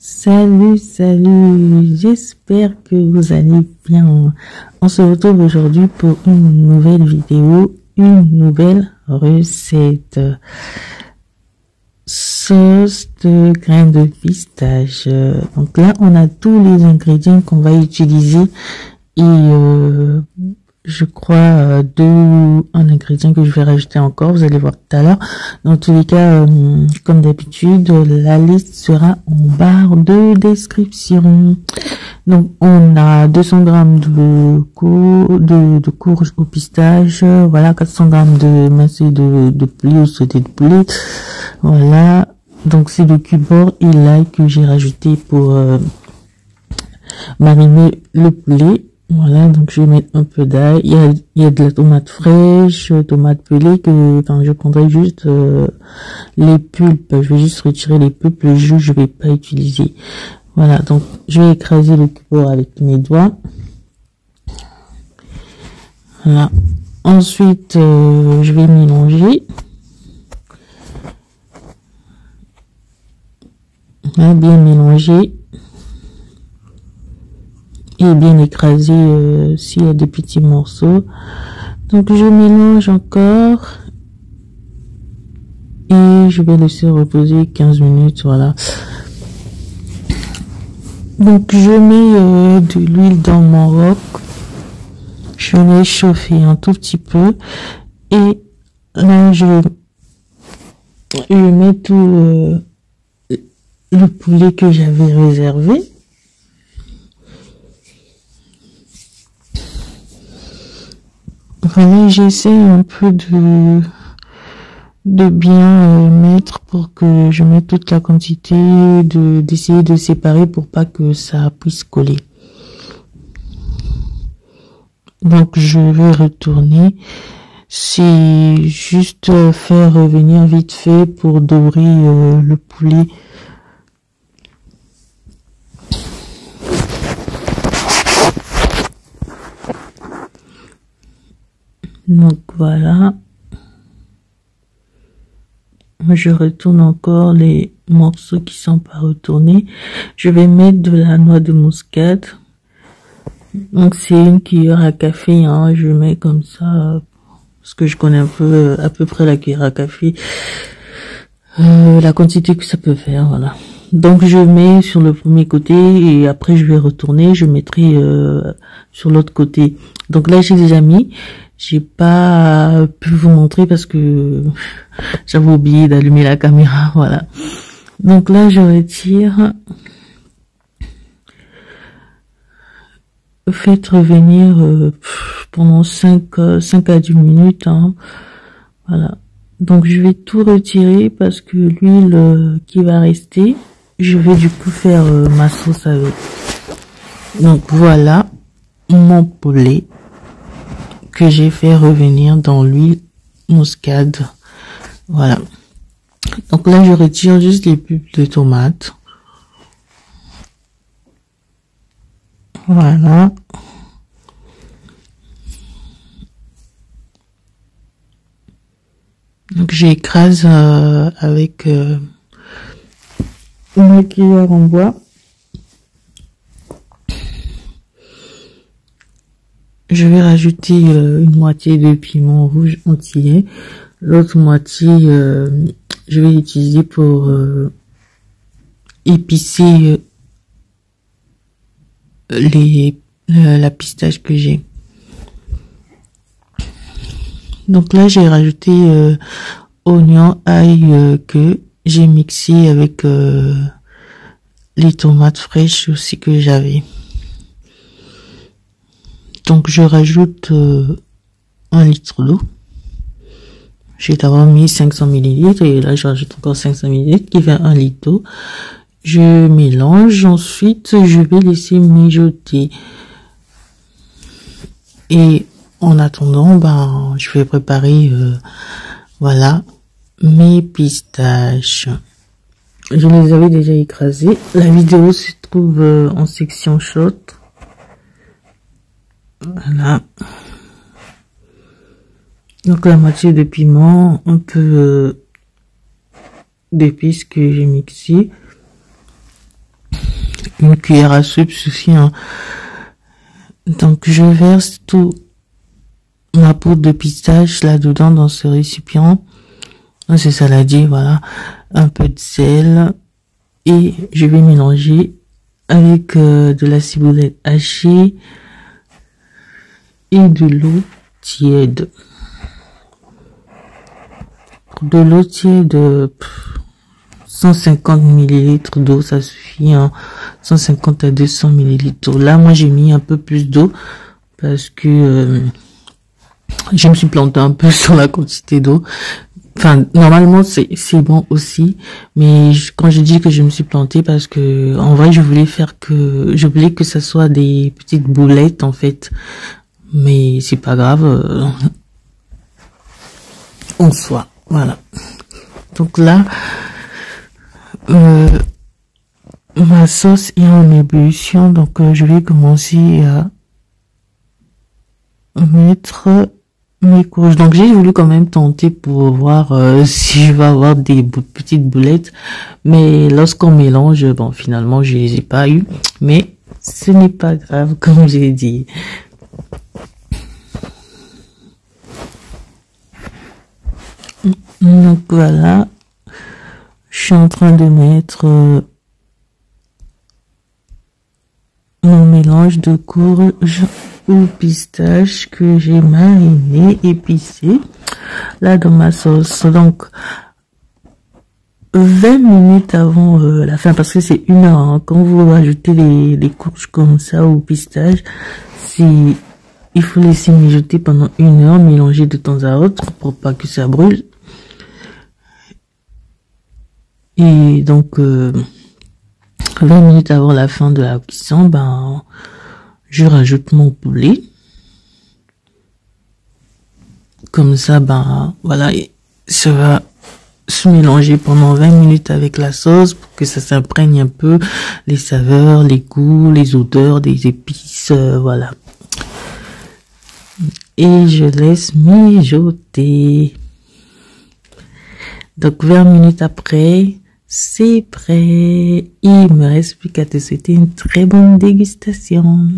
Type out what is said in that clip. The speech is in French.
Salut, salut, j'espère que vous allez bien. On se retrouve aujourd'hui pour une nouvelle vidéo, une nouvelle recette. Sauce de graines de pistache. Donc là, on a tous les ingrédients qu'on va utiliser et je crois un ingrédient que je vais rajouter encore, vous allez voir tout à l'heure. Dans tous les cas, comme d'habitude, la liste sera en barre de description. Donc on a 200 grammes de courge au pistache, voilà, 400 grammes de mincé de poulet ou sauté de poulet, voilà. Donc c'est le cubord et l'ail que j'ai rajouté pour mariner le poulet. Voilà, donc je vais mettre un peu d'ail. Il y a de la tomate fraîche, tomate pelée je prendrai juste les pulpes. Je vais juste retirer les pulpes. Le jus, je vais pas utiliser. Voilà, donc je vais écraser le cubord avec mes doigts. Voilà. Ensuite, je vais mélanger. Voilà, bien mélanger. Et bien écraser s'il y a des petits morceaux. Donc je mélange encore et je vais laisser reposer 15 minutes, voilà. Donc je mets de l'huile dans mon wok, je l'ai chauffé un tout petit peu et là je mets tout le poulet que j'avais réservé. Voilà, j'essaie un peu de bien mettre pour que je mette toute la quantité, d'essayer de séparer pour pas que ça puisse coller. Donc je vais retourner. C'est juste faire revenir vite fait pour dorer le poulet. Donc voilà, je retourne encore les morceaux qui sont pas retournés. Je vais mettre de la noix de muscade. Donc c'est une cuillère à café, hein. Je mets comme ça parce que je connais un peu à peu près la cuillère à café, la quantité que ça peut faire, voilà. Donc je mets sur le premier côté et après je vais retourner, je mettrai sur l'autre côté. Donc là j'ai déjà mis. J'ai pas pu vous montrer parce que j'avais oublié d'allumer la caméra, voilà. Donc là, je retire. Faites revenir pendant 5 à 10 minutes, hein. Voilà. Donc je vais tout retirer parce que l'huile qui va rester, je vais du coup faire ma sauce avec. Donc voilà mon poulet que j'ai fait revenir dans l'huile muscade. Voilà. Donc là, je retire juste les pulpes de tomates. Voilà. Donc j'écrase avec une cuillère en bois. Je vais rajouter une moitié de piment rouge entier. L'autre moitié, je vais l'utiliser pour épicer la pistache que j'ai. Donc là, j'ai rajouté oignon, ail que j'ai mixé avec les tomates fraîches aussi que j'avais. Donc je rajoute 1 litre d'eau. J'ai d'abord mis 500 ml et là je rajoute encore 500 ml qui fait 1 litre d'eau. Je mélange, ensuite je vais laisser mijoter. Et en attendant, je vais préparer voilà mes pistaches. Je les avais déjà écrasées. La vidéo se trouve en section short. Voilà. Donc la moitié de piment, un peu d'épices que j'ai mixé. une cuillère à soupe suffit, hein. Donc je verse tout ma poudre de pistache là-dedans dans ce récipient. C'est saladier, voilà. Un peu de sel. Et je vais mélanger avec de la ciboulette hachée et de l'eau tiède. De l'eau tiède, 150 millilitres d'eau, ça suffit, hein. 150 à 200 millilitres. Là, moi, j'ai mis un peu plus d'eau parce que je me suis plantée un peu sur la quantité d'eau. Enfin, normalement, c'est bon aussi, mais quand je dis que je me suis plantée, parce que, en vrai, je voulais que ça soit des petites boulettes, en fait. Mais c'est pas grave, en soi. Voilà. Donc là, ma sauce est en ébullition, donc je vais commencer à mettre mes courges. Donc j'ai voulu quand même tenter pour voir si je vais avoir des petites boulettes, mais lorsqu'on mélange, bon, finalement je les ai pas eu, mais ce n'est pas grave, comme j'ai dit. Donc voilà, je suis en train de mettre mon mélange de courge ou pistache que j'ai mariné, épicé là dans ma sauce. Donc 20 minutes avant la fin, parce que c'est 1 heure, hein. Quand vous ajoutez les courges comme ça ou pistache, il faut laisser mijoter pendant 1 heure, mélanger de temps à autre pour pas que ça brûle. Et donc 20 minutes avant la fin de la cuisson, ben je rajoute mon poulet. Comme ça, ben voilà, ça va se mélanger pendant 20 minutes avec la sauce pour que ça s'imprègne un peu, les saveurs, les goûts, les odeurs des épices, voilà. Et je laisse mijoter. Donc 20 minutes après, c'est prêt. Il me reste plus qu'à te souhaiter une très bonne dégustation.